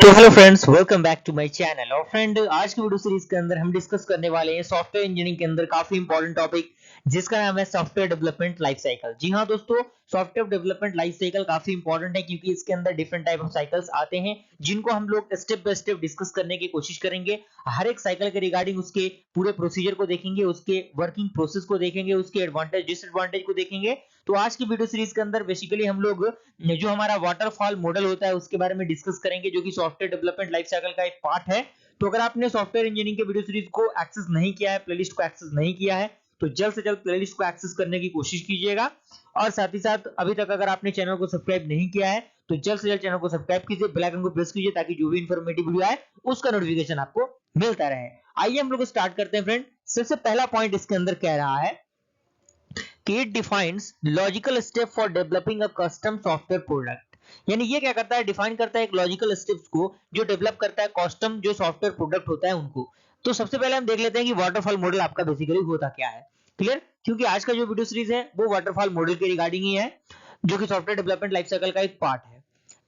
तो hello friends, welcome back to my channel. और friend, आज की वीडियो सीरीज के अंदर हम डिस्कस करने वाले हैं सॉफ्टवेयर इंजीनियरिंग के अंदर काफी इंपॉर्टेंट टॉपिक जिसका नाम है सॉफ्टवेयर डेवलपमेंट लाइफ साइकिल। जी हाँ दोस्तों, सॉफ्टवेयर डेवलपमेंट लाइफ साइकिल काफी इंपॉर्टेंट है क्योंकि इसके अंदर डिफरेंट टाइप ऑफ साइकिल्स आते हैं जिनको हम लोग स्टेप बाय स्टेप डिस्कस करने की कोशिश करेंगे। हर एक साइकिल के रिगार्डिंग उसके पूरे प्रोसीजर को देखेंगे, उसके वर्किंग प्रोसेस को देखेंगे, उसके एडवांटेज डिसएडवांटेज को देखेंगे। तो आज की वीडियो सीरीज के अंदर बेसिकली हम लोग जो हमारा वाटरफॉल मॉडल होता है उसके बारे में डिस्कस करेंगे, जो कि सॉफ्टवेयर डेवलपमेंट लाइफ साइकिल का एक पार्ट है। तो अगर आपने सॉफ्टवेयर इंजीनियरिंग के वीडियो सीरीज को एक्सेस नहीं किया है, प्लेलिस्ट को एक्सेस नहीं किया है, तो जल्द से जल्द प्लेलिस्ट को एक्सेस करने की कोशिश कीजिएगा। और साथ ही साथ अभी तक अगर आपने चैनल को सब्सक्राइब नहीं किया है तो जल्द से जल्द चैनल को सब्सक्राइब कीजिए, बेल आइकन को प्रेस कीजिए ताकि जो भी इंफॉर्मेटिव वीडियो आए उसका नोटिफिकेशन आपको मिलता रहे। आइए हम लोग स्टार्ट करते हैं फ्रेंड। सबसे पहला पॉइंट इसके अंदर कह रहा है कि it defines logical step for developing a custom software product. यानी ये क्या करता है, डिफाइन करता है एक लॉजिकल स्टेप्स को जो डेवलप करता है कस्टम जो सॉफ्टवेयर प्रोडक्ट होता है उनको। तो सबसे पहले हम देख लेते हैं कि वाटरफॉल मॉडल आपका बेसिकली होता क्या है। क्लियर? क्योंकि आज का जो वीडियो सीरीज है वो वाटरफॉल मॉडल के रिगार्डिंग ही है, जो कि सॉफ्टवेयर डेवलपमेंट लाइफ साइकिल का एक पार्ट है।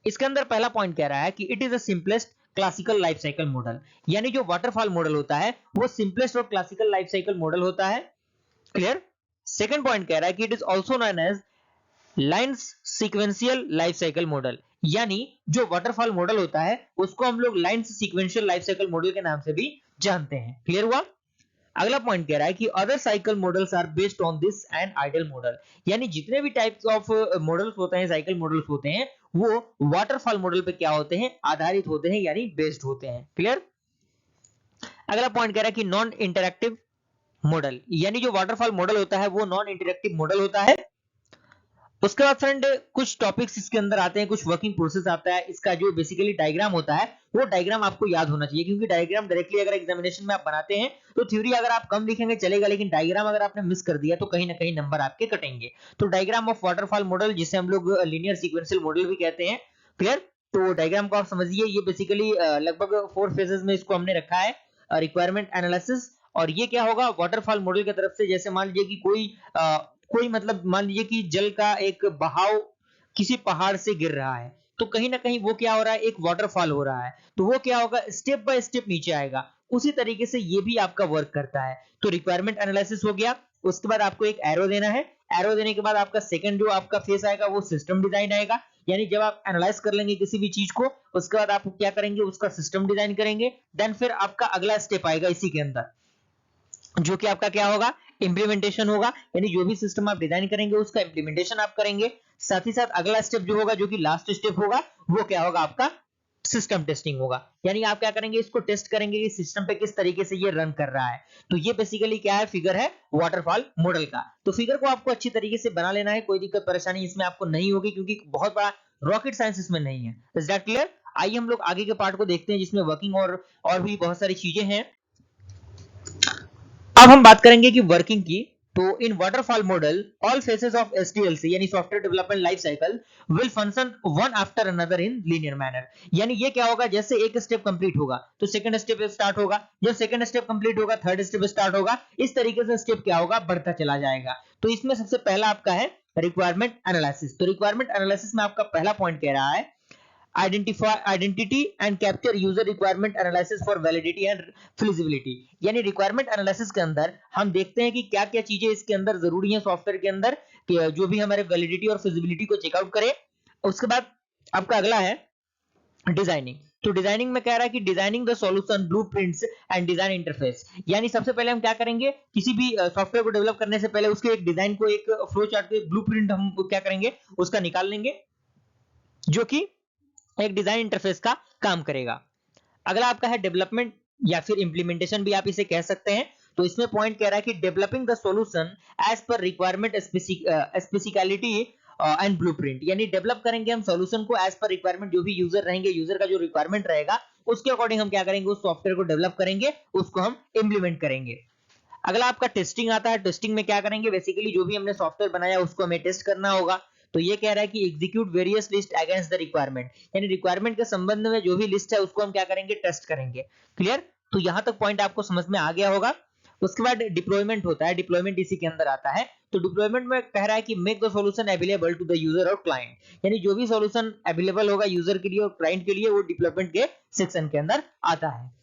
इसके अंदर पहला पॉइंट कह रहा है कि it is the simplest classical life cycle model. यानी जो वाटरफॉल मॉडल होता है वो सिंपलेस्ट और क्लासिकल लाइफ साइकिल मॉडल होता है। क्लियर? सेकंड पॉइंट कह रहा है कि it is also known as lines sequential life cycle model. यानी जो वाटरफॉल मॉडल होता है उसको हम लोग lines sequential life cycle model के नाम से भी जानते हैं। क्लियर हुआ? अगला पॉइंट कह रहा है कि other cycle models are based on this and ideal model. यानी जितने भी टाइप्स ऑफ मॉडल्स होते हैं, साइकिल मॉडल्स होते हैं, वो वाटरफॉल मॉडल पे क्या होते हैं, आधारित होते हैं, यानी बेस्ड होते हैं। क्लियर? अगला पॉइंट कह रहा है कि नॉन इंटरैक्टिव मॉडल। यानी जो वाटरफॉल मॉडल होता है वो नॉन इंटरैक्टिव मॉडल होता है। उसके बाद फ्रेंड कुछ टॉपिक्स इसके अंदर आते हैं, कुछ वर्किंग प्रोसेस आता है। इसका जो बेसिकली डायग्राम होता है वो डायग्राम आपको याद होना चाहिए, क्योंकि डायग्राम डायरेक्टली अगर एग्जामिनेशन में आप बनाते हैं तो थ्योरी अगर आप कम लिखेंगे चलेगा, लेकिन डायग्राम अगर आपने मिस कर दिया तो कहीं ना कहीं नंबर आपके कटेंगे। तो डायग्राम ऑफ वाटरफॉल मॉडल, जिसे हम लोग लीनियर सीक्वेंशियल मॉडल भी कहते हैं। क्लियर? तो डायग्राम को आप समझिए, ये बेसिकली लगभग 4 फेजेस में इसको हमने रखा है। रिक्वायरमेंट एनालिसिस, और ये क्या होगा वाटरफॉल मॉडल की तरफ से, जैसे मान लीजिए कि कोई मतलब मान लीजिए कि जल का एक बहाव किसी पहाड़ से गिर रहा है, तो कहीं ना कहीं वो क्या हो रहा है, एक वाटरफॉल हो रहा है। तो वो क्या होगा, स्टेप बाय स्टेप नीचे आएगा। उसी तरीके से ये भी आपका वर्क करता है। तो रिक्वायरमेंट एनालिसिस हो गया, उसके बाद आपको एक एरो देना है। एरो देने के बाद आपका सेकंड जो आपका फेस आएगा वो सिस्टम डिजाइन आएगा। यानी जब आप एनालाइज कर लेंगे किसी भी चीज को, उसके बाद आप क्या करेंगे, उसका सिस्टम डिजाइन करेंगे। देन फिर आपका अगला स्टेप आएगा इसी के अंदर, जो कि आपका क्या होगा, इंप्लीमेंटेशन होगा। यानी जो भी सिस्टम आप डिजाइन करेंगे उसका इंप्लीमेंटेशन आप करेंगे। साथ ही साथ अगला स्टेप जो होगा, जो कि लास्ट स्टेप होगा, वो क्या होगा, आपका सिस्टम टेस्टिंग होगा। यानी आप क्या करेंगे, इसको टेस्ट करेंगे कि सिस्टम पे किस तरीके से ये रन कर रहा है। तो ये बेसिकली क्या है, फिगर है वाटरफॉल मॉडल का। तो फिगर को आपको अच्छी तरीके से बना लेना है, कोई दिक्कत परेशानी इसमें आपको नहीं होगी, क्योंकि बहुत बड़ा रॉकेट साइंस इसमें नहीं है। Is that clear? आइए हम लोग आगे के पार्ट को देखते हैं, जिसमें वर्किंग और भी बहुत सारी चीजें हैं। अब हम बात करेंगे कि वर्किंग की। तो in waterfall model all phases of SDLC यानी software development life cycle will function one after another in linear manner. यानी ये क्या होगा, जैसे एक स्टेप कंप्लीट होगा तो सेकंड स्टेप स्टार्ट होगा, जब सेकंड स्टेप कंप्लीट होगा थर्ड स्टेप स्टार्ट होगा। इस तरीके से स्टेप क्या होगा, बढ़ता चला जाएगा। तो इसमें सबसे पहला आपका है रिक्वायरमेंट एनालिसिस। तो रिक्वायरमेंट एनालिसिस में आपका पहला पॉइंट कह रहा है identity and capture user requirement analysis for validity and feasibility। यानी रिक्वायरमेंट एनालिसिस के अंदर हम देखते हैं कि क्या क्या चीजें इसके अंदर जरूरी हैं सॉफ्टवेयर के अंदर, कि जो भी हमारे वैलिडिटी और फिजिबिलिटी को चेकआउट करे। उसके बाद आपका अगला है डिजाइनिंग। तो डिजाइनिंग में कह रहा है कि designing the solution blueprints and design interface. यानी सबसे पहले हम क्या करेंगे, किसी भी सॉफ्टवेयर को डेवलप करने से पहले उसके एक डिजाइन को, एक फ्लो चार्ट के ब्लूप्रिंट हम क्या करेंगे, उसका निकाल लेंगे, जो कि एक डिजाइन इंटरफेस का काम करेगा। अगला आपका है डेवलपमेंट या फिर इंप्लीमेंटेशन भी आप इसे कह सकते हैं। तो इसमें पॉइंट कह रहा है कि developing the solution as per requirement specificity and blueprint. यानी डेवलप करेंगे हम सॉल्यूशन को एज पर रिक्वायरमेंट, जो भी यूजर रहेंगे, यूजर का जो रिक्वायरमेंट रहेगा उसके अकॉर्डिंग हम क्या करेंगे, उस सॉफ्टवेयर को डेवलप करेंगे, उसको हम इंप्लीमेंट करेंगे। अगला आपका टेस्टिंग आता है। टेस्टिंग में क्या करेंगे, बेसिकली जो भी हमने सॉफ्टवेयर बनाया उसको हमें टेस्ट करना होगा। तो ये कह रहा है कि execute various list against the requirement. यानी रिक्वायरमेंट के संबंध में जो भी लिस्ट है उसको हम क्या करेंगे, टेस्ट करेंगे। क्लियर? तो यहां तक पॉइंट आपको समझ में आ गया होगा। उसके बाद डिप्लॉयमेंट होता है, डिप्लॉयमेंट इसी के अंदर आता है। तो डिप्लॉयमेंट में कह रहा है कि make the solution available to the user और क्लाइंट, यानी जो भी सॉल्यूशन अवेलेबल होगा यूजर के लिए और क्लाइंट के लिए वो डिप्लॉयमेंट के सेक्शन के अंदर आता है।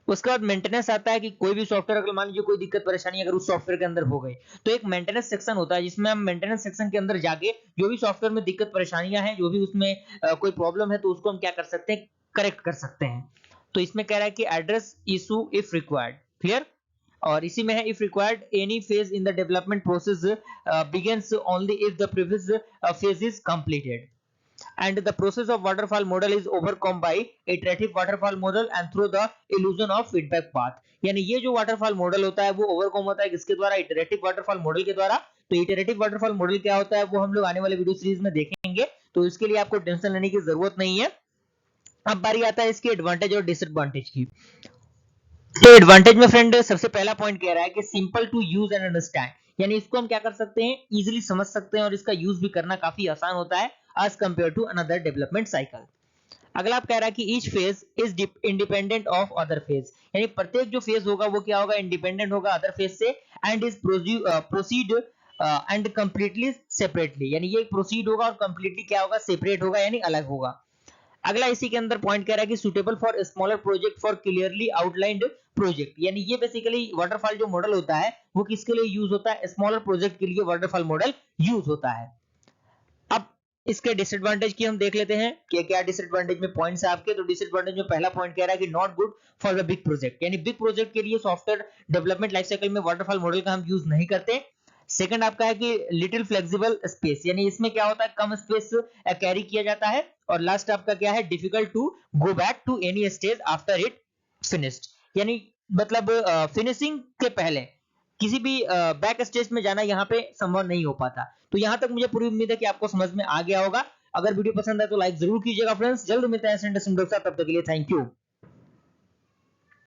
उसके बाद मेंटेनेंस आता है कि कोई भी सॉफ्टवेयर अगर मान लीजिए कोई दिक्कत परेशानी अगर उस सॉफ्टवेयर के अंदर हो गई तो एक मेंटेनेंस सेक्शन होता है जिसमें हम मेंटेनेंस सेक्शन के अंदर जाके जो भी सॉफ्टवेयर में दिक्कत परेशानियां हैं, जो भी उसमें कोई प्रॉब्लम है तो उसको हम क्या कर सकते हैं, करेक्ट कर सकते हैं। तो इसमें कह रहा है कि address issue if required, clear. और इसी में है if required any phase in the development process begins only if the previous phase is completed and the process of waterfall model is overcome by iterative waterfall model and through the illusion of feedback path। यानी ये जो waterfall model होता है वो overcome होता है किसके द्वारा, iterative waterfall model के द्वारा। तो iterative waterfall model क्या होता है वो हम लोग आने वाले वीडियो सीरीज में देखेंगे, तो इसके लिए आपको टेंशन लेने की जरूरत नहीं है। अब बारी आता है इसके एडवांटेज और डिसएडवांटेज की। तो एडवांटेज में फ्रेंड सबसे पहला पॉइंट कह रहा है कि simple to use and understand, यानी इसको हम क्या कर सकते हैं, इजीली समझ सकते हैं और इसका यूज भी करना काफी आसान होता है as compared to another development cycle। अगला आप कह रहा है कि each phase is independent of other phase, यानी प्रत्येक जो फेज होगा वो क्या होगा, इंडिपेंडेंट होगा अदर फेज से and is proceed and completely separately, यानी ये प्रोसीड होगा और कंप्लीटली क्या होगा, सेपरेट होगा यानी अलग होगा। अगला इसी के अंदर पॉइंट कह रहा है कि suitable for smaller project for clearly outlined project, यानी ये बेसिकली वाटरफॉल जो मॉडल होता है वो किसके लिए यूज होता है, स्मॉलर प्रोजेक्ट के लिए वाटरफॉल मॉडल यूज होता है। अब इसके डिसएडवांटेज की हम देख लेते हैं कि क्या डिसएडवांटेज में पॉइंट्स है आपके। तो डिसएडवांटेज में पहला पॉइंट कह रहा है कि not good for the big project, यानी बिग प्रोजेक्ट के लिए सॉफ्टवेयर डेवलपमेंट लाइफ साइकिल में वाटरफॉल मॉडल का हम यूज नहीं करते। सेकंड आपका है कि लिटिल फ्लेक्सिबल स्पेस, यानी इसमें क्या होता है, कम स्पेस कैरी किया जाता है। और लास्ट आपका क्या है, difficult to go back to any stage after it finished, यानी मतलब फिनिशिंग के पहले किसी भी बैक स्टेज में जाना यहाँ पे संभव नहीं हो पाता। तो यहाँ तक मुझे पूरी उम्मीद है कि आपको समझ में आ गया होगा। अगर वीडियो पसंद है तो लाइक जरूर कीजिएगा फ्रेंड्स। जल्द मिलते हैं, तब तक के लिए थैंक यू।